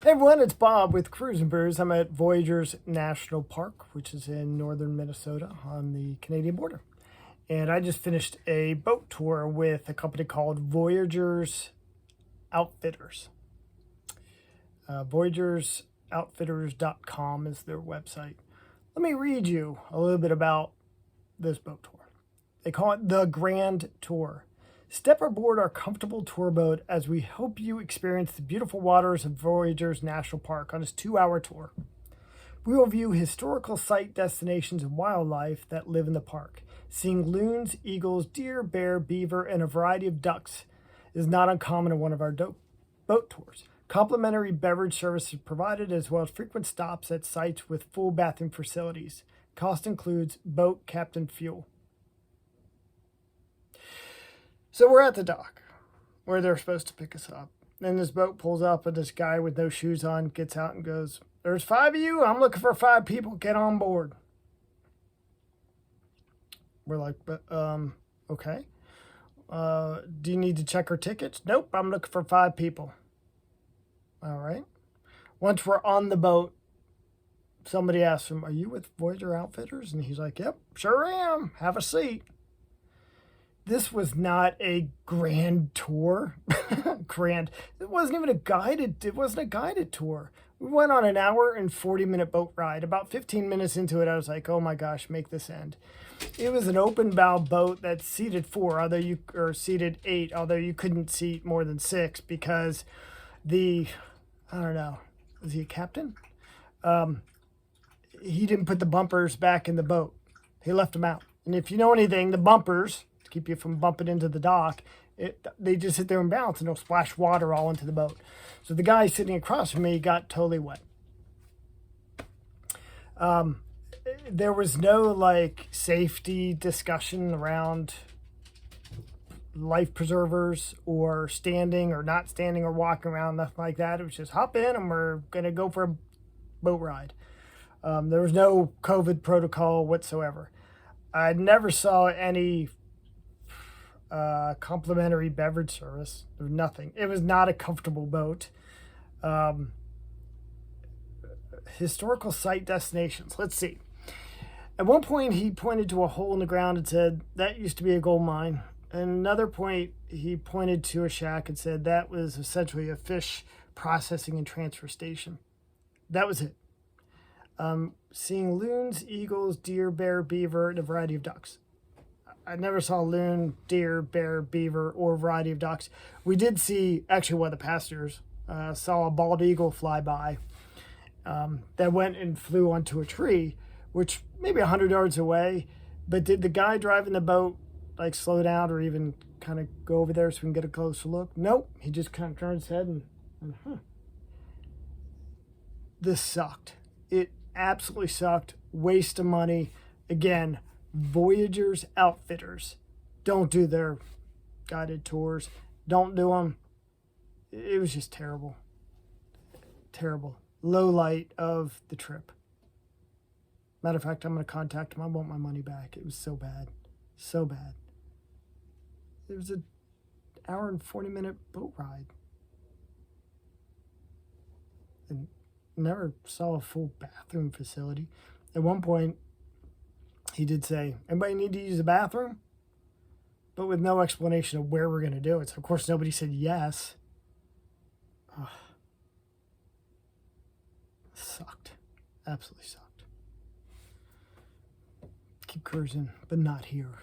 Hey everyone, it's Bob with Cruise and Brews. I'm at Voyageurs National Park, which is in northern Minnesota on the Canadian border. And I just finished a boat tour with a company called Voyageurs Outfitters. VoyagersOutfitters.com is their website. Let me read you a little bit about this boat tour. They call it the Grand Tour. Step aboard our comfortable tour boat as we help you experience the beautiful waters of Voyageurs National Park on this 2-hour tour. We will view historical site destinations and wildlife that live in the park. Seeing loons, eagles, deer, bear, beaver, and a variety of ducks is not uncommon in one of our boat tours. Complimentary beverage services provided, as well as frequent stops at sites with full bathroom facilities. Cost includes boat captain fuel. So we're at the dock where they're supposed to pick us up. Then this boat pulls up and this guy with no shoes on gets out and goes, "There's 5 of you. I'm looking for 5 people. Get on board." We're like, "But, okay. Do you need to check our tickets?" "Nope, I'm looking for 5 people." All right. Once we're on the boat, somebody asks him, "Are you with Voyageurs Outfitters?" And he's like, "Yep, sure am. Have a seat." This was not a grand tour. It wasn't even a guided tour. We went on an hour and 40-minute boat ride. About 15 minutes into it, I was like, oh my gosh, make this end. It was an open bow boat that seated 4, or seated 8, although you couldn't seat more than 6 because I don't know, was he a captain? He didn't put the bumpers back in the boat. He left them out. And if you know anything, the bumpers, to keep you from bumping into the dock, they just sit there and bounce and they'll splash water all into the boat. So the guy sitting across from me got totally wet. There was no safety discussion around life preservers or standing or not standing or walking around, nothing like that. It was just hop in and we're going to go for a boat ride. There was no COVID protocol whatsoever. I never saw any complimentary beverage service. There was nothing. It was not a comfortable boat. Historical site destinations. Let's see. At one point, he pointed to a hole in the ground and said, "That used to be a gold mine." At another point, he pointed to a shack and said that was essentially a fish processing and transfer station. That was it. Seeing loons, eagles, deer, bear, beaver, and a variety of ducks. I never saw loon, deer, bear, beaver, or a variety of ducks. We did see, actually one of the passengers saw a bald eagle fly by that went and flew onto a tree, which maybe 100 yards away. But did the guy driving the boat slow down or even kind of go over there so we can get a closer look? Nope. He just kind of turned his head and This sucked. It absolutely sucked. Waste of money. Again, Voyageurs Outfitters. Don't do their guided tours. Don't do them. It was just terrible. Terrible. Low light of the trip. Matter of fact, I'm going to contact them. I want my money back. It was so bad. So bad. It was an hour and 40-minute boat ride. And never saw a full bathroom facility. At one point, he did say, "Anybody need to use the bathroom?" But with no explanation of where we're going to do it. So, of course, nobody said yes. Ugh. Sucked. Absolutely sucked. Keep cruising, but not here.